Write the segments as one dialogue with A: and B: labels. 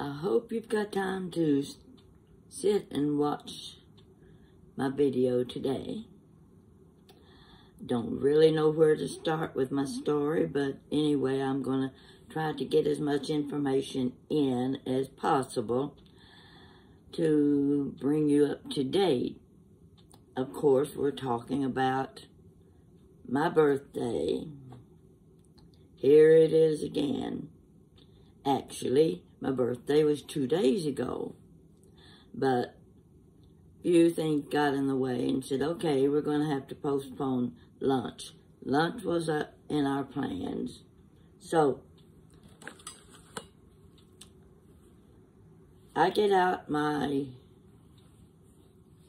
A: I hope you've got time to sit and watch my video today. Don't really know where to start with my story, but anyway, I'm going to try to get as much information in as possible to bring you up to date. Of course, we're talking about my birthday. Here it is again. Actually, my birthday was 2 days ago, but few things got in the way and said, okay, we're going to have to postpone lunch. Lunch was in our plans. So, I get out my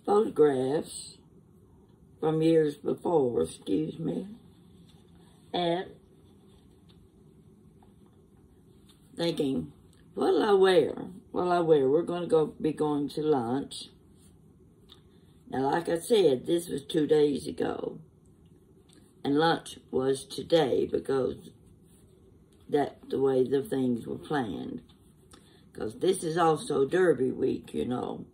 A: photographs from years before, and thinking, what'll I wear? We're going to be going to lunch. Now, like I said, this was 2 days ago, and lunch was today because that's the way the things were planned. Because this is also Derby week, you know.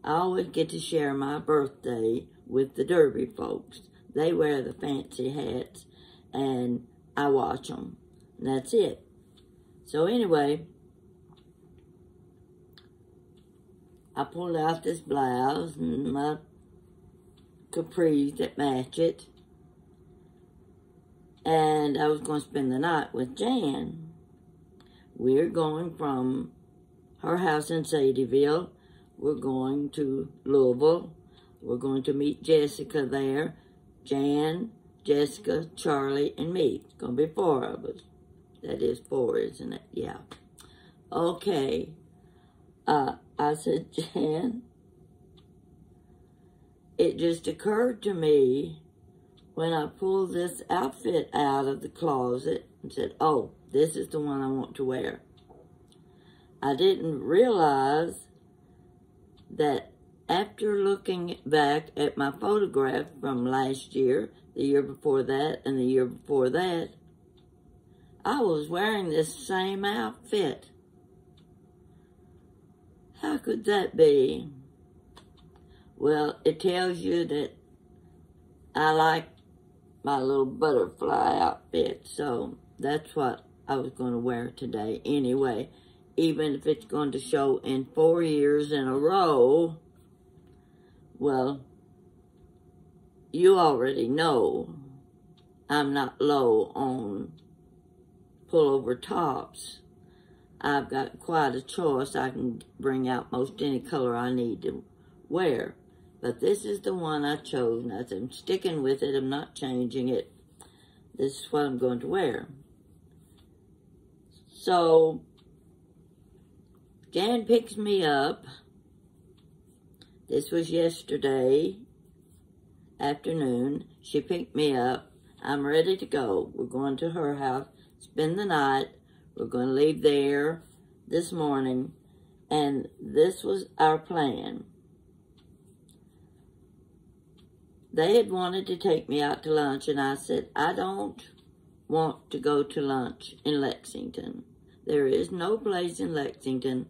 A: I always get to share my birthday with the Derby folks. They wear the fancy hats, and I watch them. And that's it. So anyway, I pulled out this blouse and my capris that match it. And I was going to spend the night with Jan. We're going from her house in Sadieville. We're going to Louisville. We're going to meet Jessica there. Jan, Jessica, Charlie, and me. It's going to be 4 of us. That is 4, isn't it? Yeah. Okay. I said, Jan, it just occurred to me when I pulled this outfit out of the closet and said, oh, this is the one I want to wear. I didn't realize that after looking back at my photograph from last year, the year before that, and the year before that, I was wearing this same outfit. How could that be? Well, it tells you that I like my little butterfly outfit, so that's what I was going to wear today anyway. Even if it's going to show in 4 years in a row, well, you already know I'm not low on pullover tops. I've got quite a choice. I can bring out most any color I need to wear. But this is the one I chose, and I'm sticking with it. I'm not changing it. This is what I'm going to wear. So, Jan picks me up. This was yesterday afternoon. She picked me up. I'm ready to go. We're going to her house, spend the night. We're going to leave there this morning. And this was our plan. They had wanted to take me out to lunch, and I said, I don't want to go to lunch in Lexington. There is no place in Lexington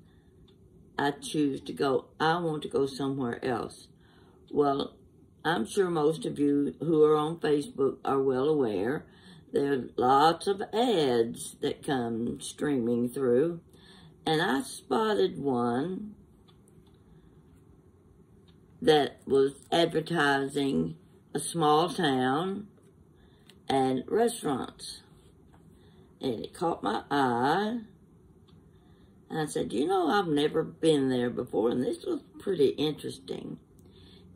A: I choose to go. I want to go somewhere else. Well, I'm sure most of you who are on Facebook are well aware. There are lots of ads that come streaming through, and I spotted one that was advertising a small town and restaurants. And it caught my eye. And I said, you know, I've never been there before, and this looked pretty interesting.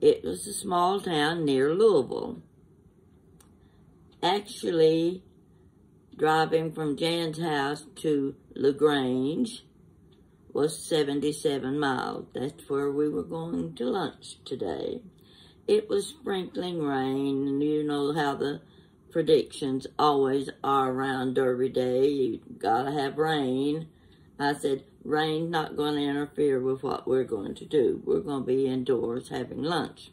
A: It was a small town near Louisville. Actually, driving from Jan's house to LaGrange was 77 miles. That's where we were going to lunch today. It was sprinkling rain, and you know how the predictions always are around Derby Day. You gotta have rain. I said, rain's not going to interfere with what we're going to do. We're going to be indoors having lunch.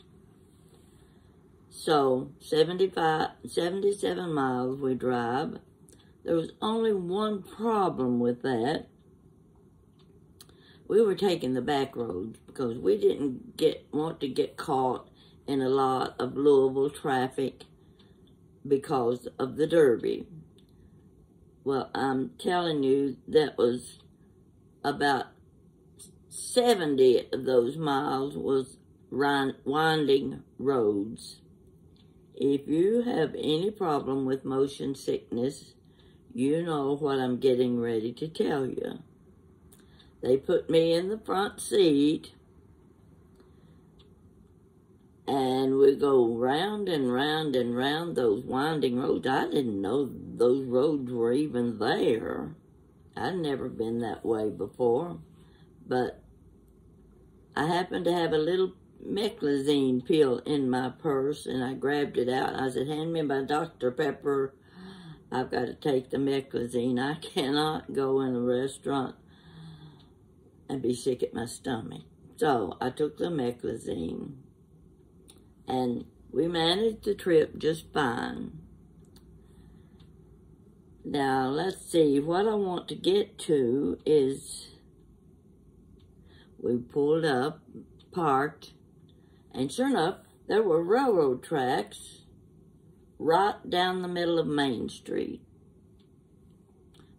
A: So, 77 miles we drive. There was only one problem with that. we were taking the back roads because we didn't want to get caught in a lot of Louisville traffic because of the Derby. Well, I'm telling you, that was about 70 of those miles was winding roads. If you have any problem with motion sickness, you know what I'm getting ready to tell you. They put me in the front seat, and we go round and round and round those winding roads. I didn't know those roads were even there. I'd never been that way before, but I happened to have a little meclizine pill in my purse, and I grabbed it out. I said, hand me my Dr. Pepper. I've got to take the meclizine. I cannot go in a restaurant and be sick at my stomach. So I took the meclizine, and we managed the trip just fine. Now, let's see. What I want to get to is we pulled up, parked, and sure enough, there were railroad tracks right down the middle of Main Street.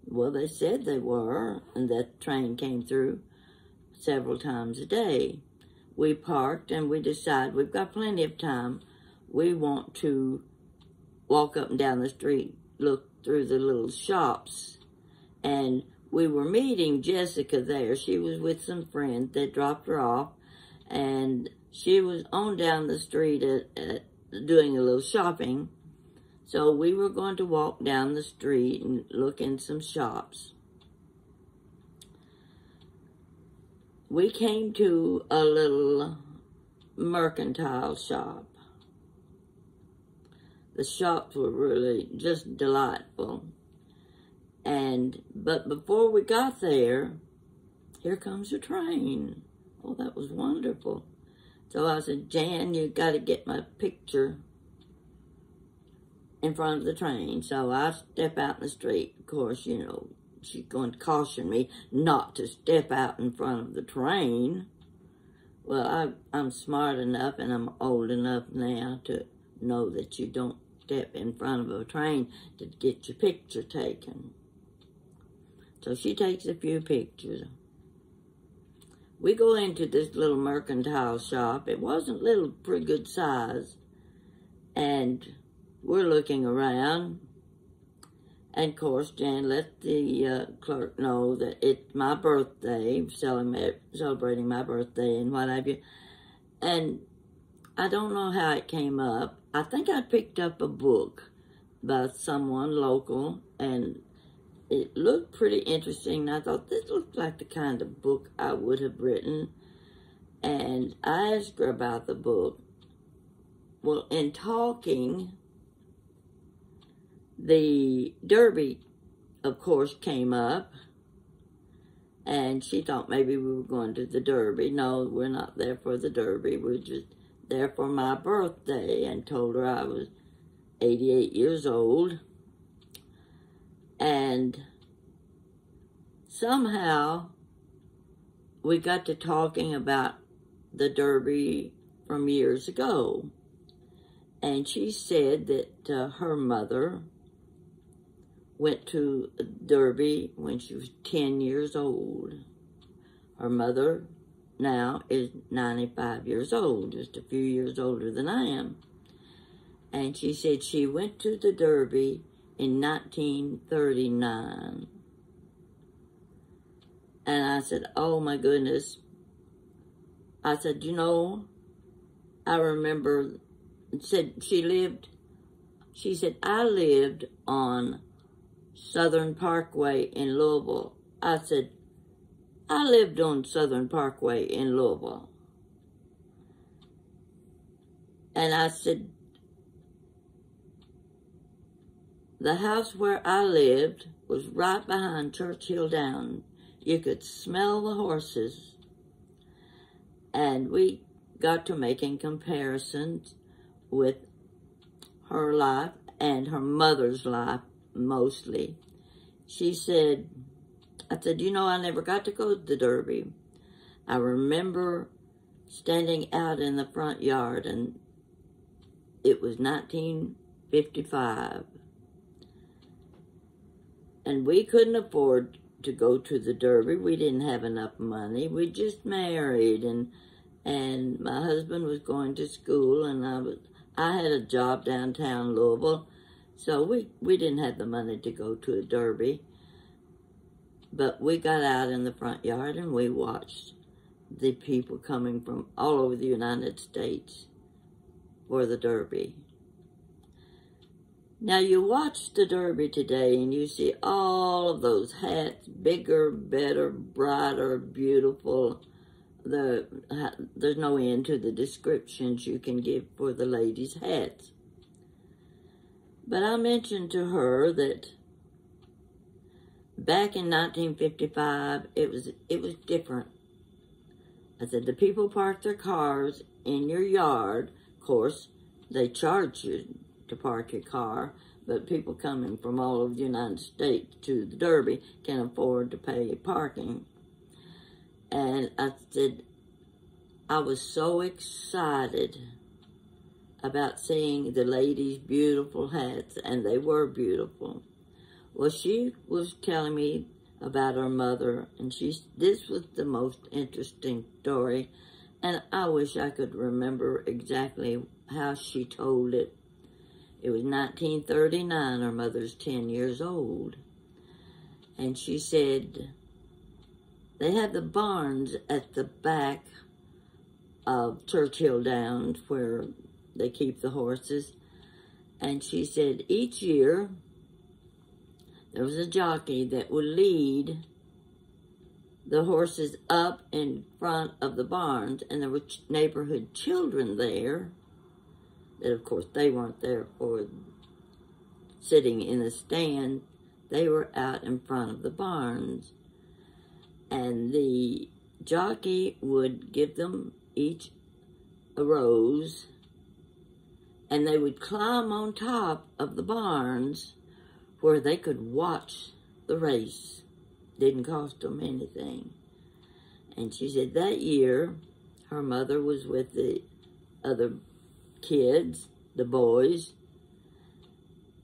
A: Well, they said they were, and that train came through several times a day. We parked, and we decided we've got plenty of time. We want to walk up and down the street, look through the little shops. And we were meeting Jessica there. She was with some friends. They dropped her off, and she was on down the street at doing a little shopping. So we were going to walk down the street and look in some shops. We came to a little mercantile shop. The shops were really just delightful. But before we got there, here comes a train. Oh, that was wonderful. So I said, Jan, you got to get my picture in front of the train. So I step out in the street. Of course, you know, she's going to caution me not to step out in front of the train. Well, I'm smart enough and I'm old enough now to know that you don't step in front of a train to get your picture taken. So she takes a few pictures. We go into this little mercantile shop. It wasn't little, pretty good size. And we're looking around. And of course, Jan let the clerk know that it's my birthday, celebrating my birthday and what have you. And I don't know how it came up. I think I picked up a book by someone local, and it looked pretty interesting. And I thought, this looked like the kind of book I would have written. And I asked her about the book. Well, in talking, the Derby, of course, came up. And she thought maybe we were going to the Derby. No, we're not there for the Derby. We're just there for my birthday. And told her I was 88 years old. And somehow we got to talking about the Derby from years ago. And she said that her mother went to Derby when she was 10 years old. Her mother now is 95 years old, just a few years older than I am. And she said she went to the Derby in 1939. And I said, oh my goodness. I said, you know, I remember, said she said, I lived on Southern Parkway in Louisville. I said, I lived on Southern Parkway in Louisville. And I said, the house where I lived was right behind Churchill Downs. You could smell the horses. And we got to making comparisons with her life and her mother's life, mostly. She said, I said, you know, I never got to go to the Derby. I remember standing out in the front yard, and it was 1955. And we couldn't afford to go to the Derby. We didn't have enough money. We just married, and my husband was going to school, and I had a job downtown Louisville, so we didn't have the money to go to a Derby. But we got out in the front yard, and we watched the people coming from all over the United States for the Derby. Now, you watch the Derby today, and you see all of those hats, bigger, better, brighter, beautiful. There's no end to the descriptions you can give for the ladies' hats. But I mentioned to her that back in 1955, it was different. I said, the people parked their cars in your yard. Of course, they charge you to park your car, but people coming from all over the United States to the Derby can afford to pay parking. And I said, I was so excited about seeing the ladies' beautiful hats, and they were beautiful. Well, she was telling me about her mother, and this was the most interesting story, and I wish I could remember exactly how she told it. It was 1939, her mother's 10 years old, and she said, they have the barns at the back of Churchill Downs where they keep the horses, and she said each year there was a jockey that would lead the horses up in front of the barns, and there were neighborhood children there that, of course, they weren't there for sitting in the stand. They were out in front of the barns. And the jockey would give them each a rose, and they would climb on top of the barns where they could watch the race. Didn't cost them anything. And she said that year, her mother was with the other kids, the boys,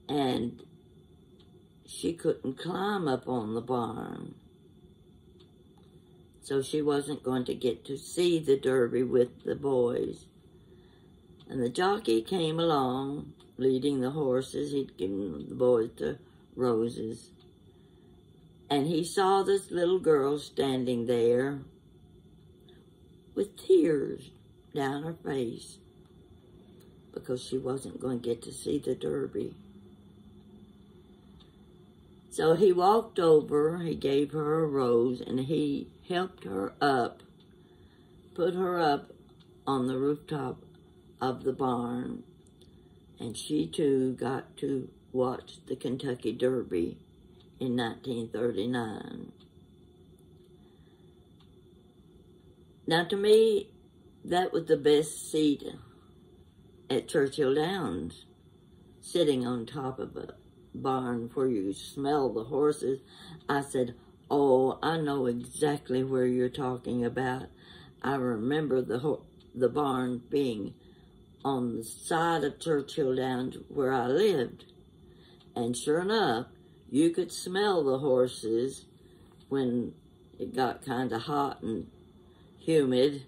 A: and she couldn't climb up on the barn. So she wasn't going to get to see the Derby with the boys. And the jockey came along, leading the horses. He'd given the boys the roses. And he saw this little girl standing there with tears down her face because she wasn't going to get to see the Derby. So he walked over, he gave her a rose, and he helped her up, put her up on the rooftop of the barn, and she too got to watch the Kentucky Derby in 1939. Now, to me, that was the best seat at Churchill Downs, sitting on top of a barn where you smell the horses. I said, oh, I know exactly where you're talking about. I remember the barn being on the side of Churchill Downs where I lived. And sure enough, you could smell the horses when it got kind of hot and humid.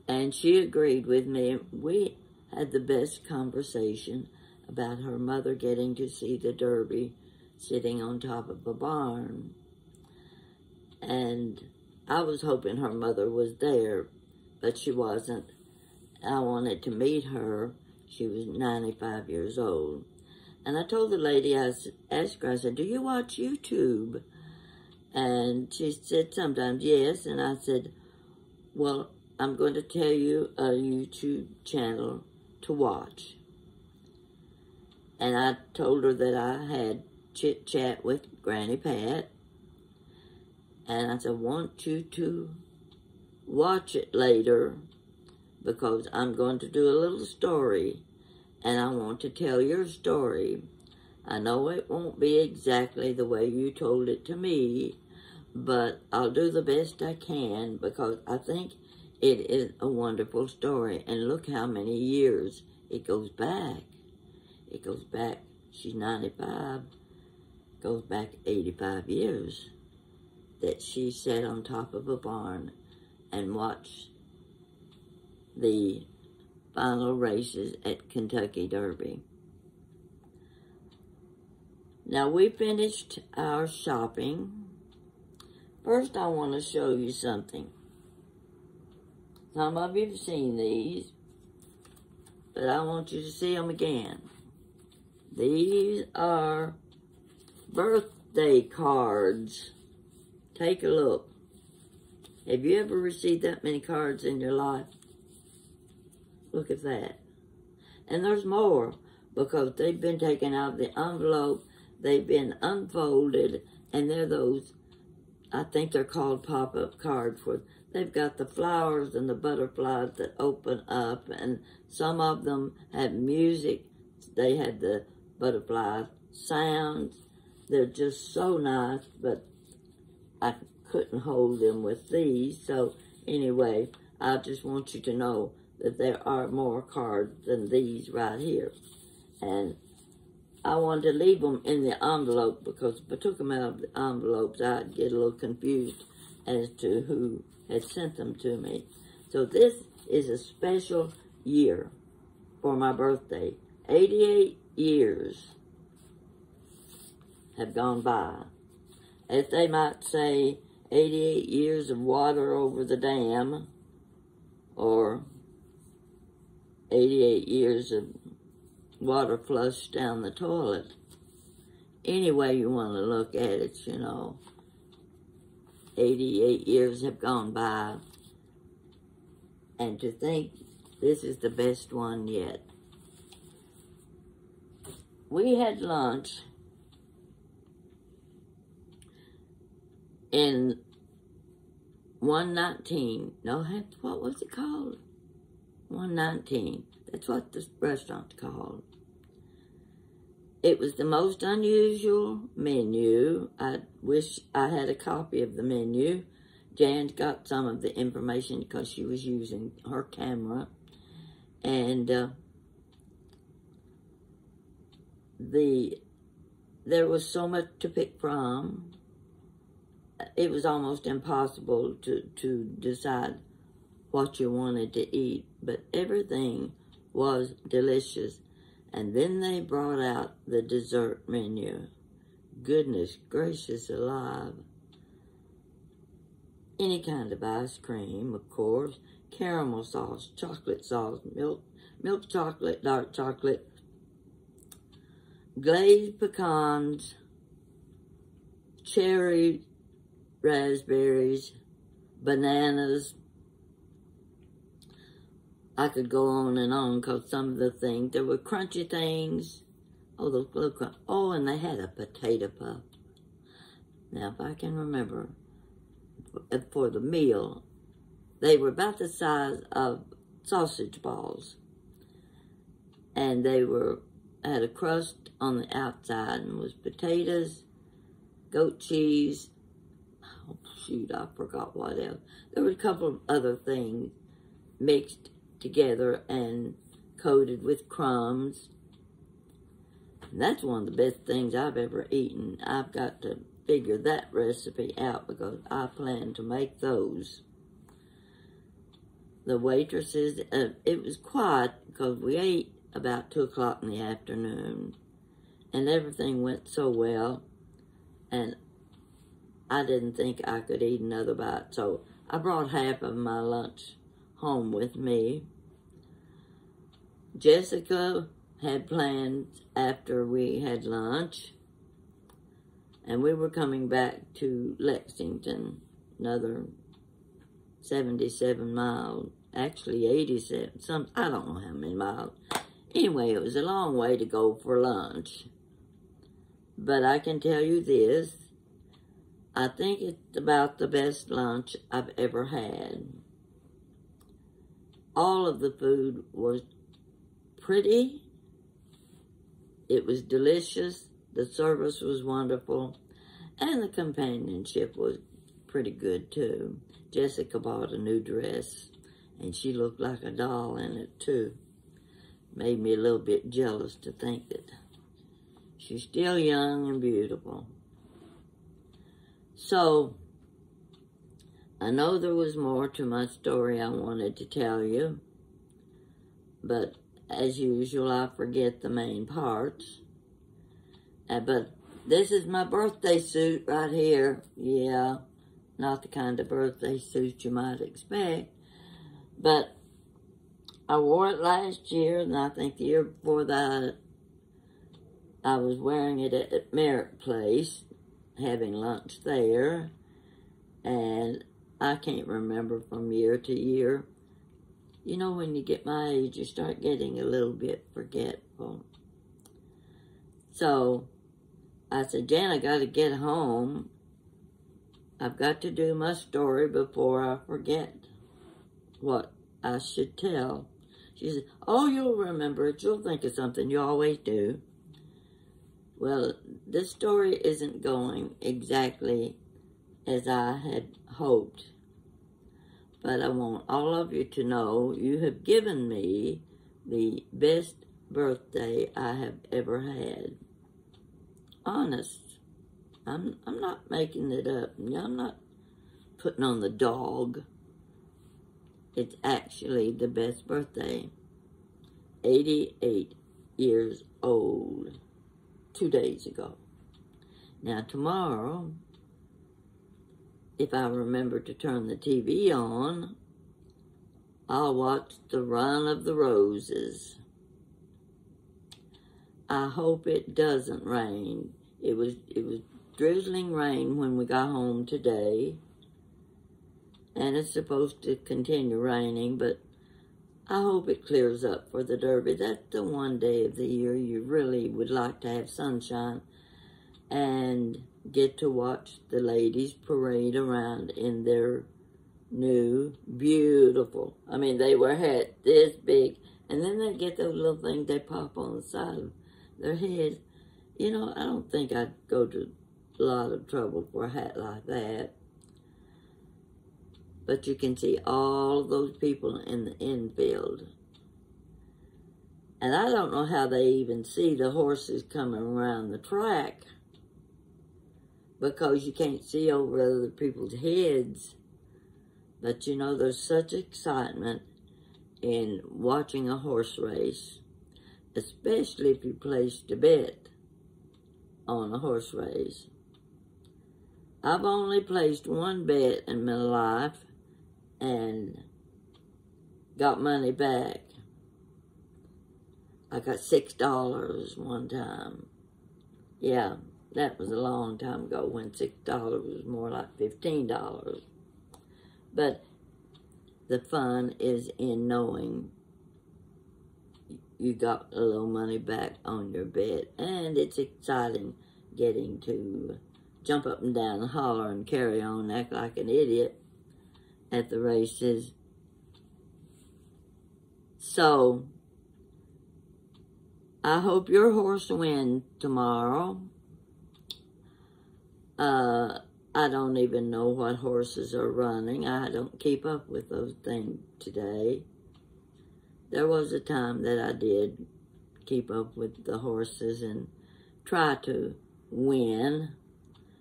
A: And she agreed with me. We had the best conversation about her mother getting to see the Derby sitting on top of a barn. And I was hoping her mother was there, but she wasn't. I wanted to meet her. She was 95 years old. And I told the lady, I asked her, I said, do you watch YouTube? And she said sometimes yes. And I said, well, I'm going to tell you a YouTube channel to watch. And I told her that I had chit-chat with Granny Pat. And I said, I want you to watch it later because I'm going to do a little story. And I want to tell your story. I know it won't be exactly the way you told it to me, but I'll do the best I can because I think it is a wonderful story. And look how many years it goes back. It goes back, she's 95, goes back 85 years that she sat on top of a barn and watched the final races at Kentucky Derby. Now, we finished our shopping. First, I want to show you something. Some of you have seen these, but I want you to see them again. These are birthday cards. Take a look. Have you ever received that many cards in your life? Look at that. And there's more, because they've been taken out of the envelope, they've been unfolded, and they're those, I think they're called pop-up cards. They've got the flowers and the butterflies that open up, and some of them have music. They have the butterfly sounds. They're just so nice, but I couldn't hold them with these. So anyway, I just want you to know that there are more cards than these right here. And I wanted to leave them in the envelope because if I took them out of the envelopes, I'd get a little confused as to who had sent them to me. So this is a special year for my birthday. 88 years have gone by. As they might say, 88 years of water over the dam, or 88 years of water flushed down the toilet. Any way you want to look at it, you know. 88 years have gone by. And to think this is the best one yet. We had lunch in 119. No, what was it called? 119. That's what this restaurant's called. It was the most unusual menu. I wish I had a copy of the menu. Jan's got some of the information because she was using her camera. And there was so much to pick from. It was almost impossible to decide what you wanted to eat, but everything was delicious. And then they brought out the dessert menu. Goodness gracious alive. Any kind of ice cream, of course, caramel sauce, chocolate sauce, milk chocolate, dark chocolate, glazed pecans, cherry raspberries, bananas. I could go on and on because some of the things, there were crunchy things. Oh, those little crunch. Oh, and they had a potato puff. Now, if I can remember, for the meal, they were about the size of sausage balls. And they had a crust on the outside and was potatoes, goat cheese. Oh, shoot, I forgot what else. There were a couple of other things mixed together and coated with crumbs. And that's one of the best things I've ever eaten. I've got to figure that recipe out because I plan to make those. The waitresses, it was quiet because we ate about 2 o'clock in the afternoon. And everything went so well. And I didn't think I could eat another bite. So I brought half of my lunch home with me. Jessica had plans after we had lunch, and we were coming back to Lexington, another 77 miles, actually 87, I don't know how many miles. Anyway, it was a long way to go for lunch. But I can tell you this, I think it's about the best lunch I've ever had. All of the food was pretty. It was delicious. The service was wonderful. And the companionship was pretty good too. Jessica bought a new dress, and she looked like a doll in it too. Made me a little bit jealous to think that she's still young and beautiful. So, I know there was more to my story I wanted to tell you, but as usual, I forget the main parts. But this is my birthday suit right here. Yeah, not the kind of birthday suit you might expect. But I wore it last year, and I think the year before that, I was wearing it at Merritt Place, having lunch there. And I can't remember from year to year. You know, when you get my age, you start getting a little bit forgetful. So I said, Jan, I got to get home. I've got to do my story before I forget what I should tell. She said, oh, you'll remember it. You'll think of something. You always do. Well, this story isn't going exactly as I had hoped. But I want all of you to know you have given me the best birthday I have ever had. Honest. I'm not making it up. I'm not putting on the dog. It's actually the best birthday. 88 years old. 2 days ago. Now tomorrow, if I remember to turn the TV on, I'll watch the Run of the Roses. I hope it doesn't rain. It was drizzling rain when we got home today, and it's supposed to continue raining, but I hope it clears up for the Derby. That's the one day of the year you really would like to have sunshine and get to watch the ladies parade around in their new, beautiful, I mean, they wear hats this big, and then they get those little things they pop on the side of their head. You know, I don't think I'd go to a lot of trouble for a hat like that. But you can see all of those people in the infield. And I don't know how they even see the horses coming around the track, because you can't see over other people's heads. But you know, there's such excitement in watching a horse race, especially if you placed a bet on a horse race. I've only placed one bet in my life and got money back. I got $6 one time. Yeah, that was a long time ago when $6 was more like $15. But the fun is in knowing you got a little money back on your bet. And it's exciting getting to jump up and down and holler and carry on, act like an idiot at the races. So, I hope your horse wins tomorrow. I don't even know what horses are running. I don't keep up with those things today. There was a time that I did keep up with the horses and try to win,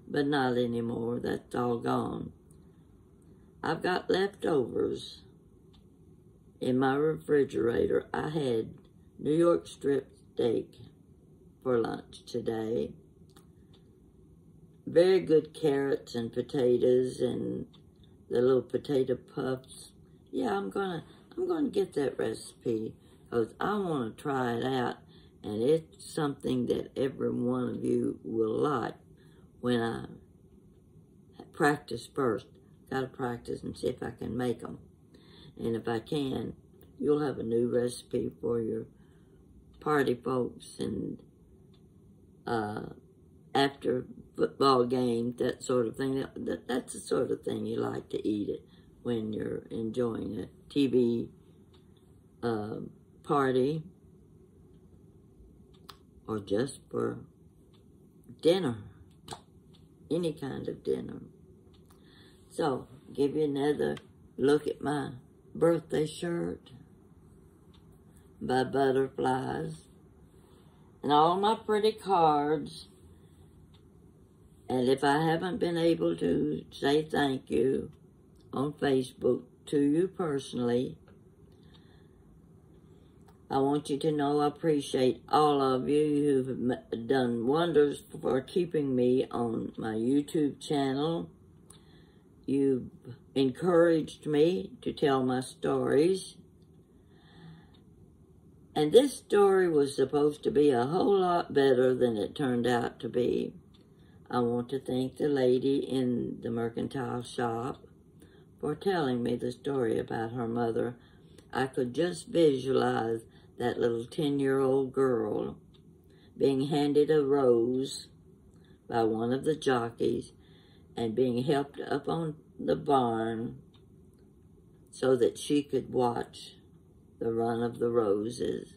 A: but not anymore. That's all gone. I've got leftovers in my refrigerator. I had New York strip steak for lunch today. Very good carrots and potatoes and the little potato puffs. Yeah, I'm gonna get that recipe because I want to try it out, and it's something that every one of you will like. When I practice first, gotta practice and see if I can make them, and if I can, you'll have a new recipe for your party folks and after football games, that sort of thing. That's the sort of thing you like to eat it when you're enjoying a TV party or just for dinner, any kind of dinner. So, give you another look at my birthday shirt by Butterflies. And all my pretty cards. And if I haven't been able to say thank you on Facebook to you personally, I want you to know I appreciate all of you who've done wonders for keeping me on my YouTube channel. You've encouraged me to tell my stories. And this story was supposed to be a whole lot better than it turned out to be. I want to thank the lady in the mercantile shop for telling me the story about her mother. I could just visualize that little 10-year-old girl being handed a rose by one of the jockeys and being helped up on the barn so that she could watch the run of the roses.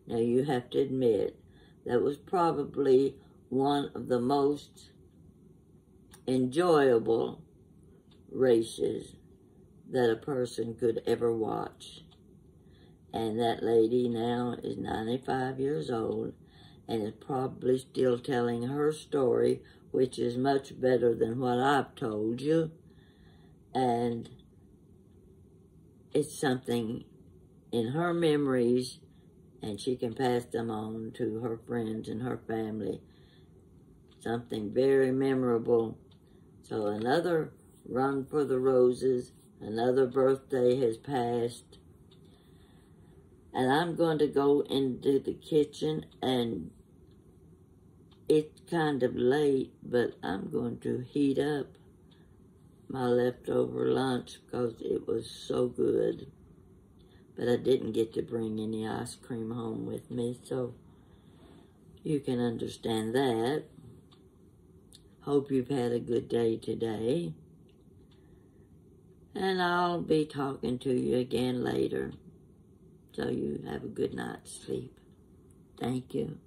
A: Now, you have to admit, that was probably one of the most enjoyable races that a person could ever watch. And that lady now is 95 years old and is probably still telling her story, which is much better than what I've told you. And it's something in her memories, and she can pass them on to her friends and her family. Something very memorable. So another run for the roses, another birthday has passed. And I'm going to go into the kitchen, and it's kind of late, but I'm going to heat up my leftover lunch because it was so good. But I didn't get to bring any ice cream home with me, so you can understand that. Hope you've had a good day today. And I'll be talking to you again later. So you have a good night's sleep. Thank you.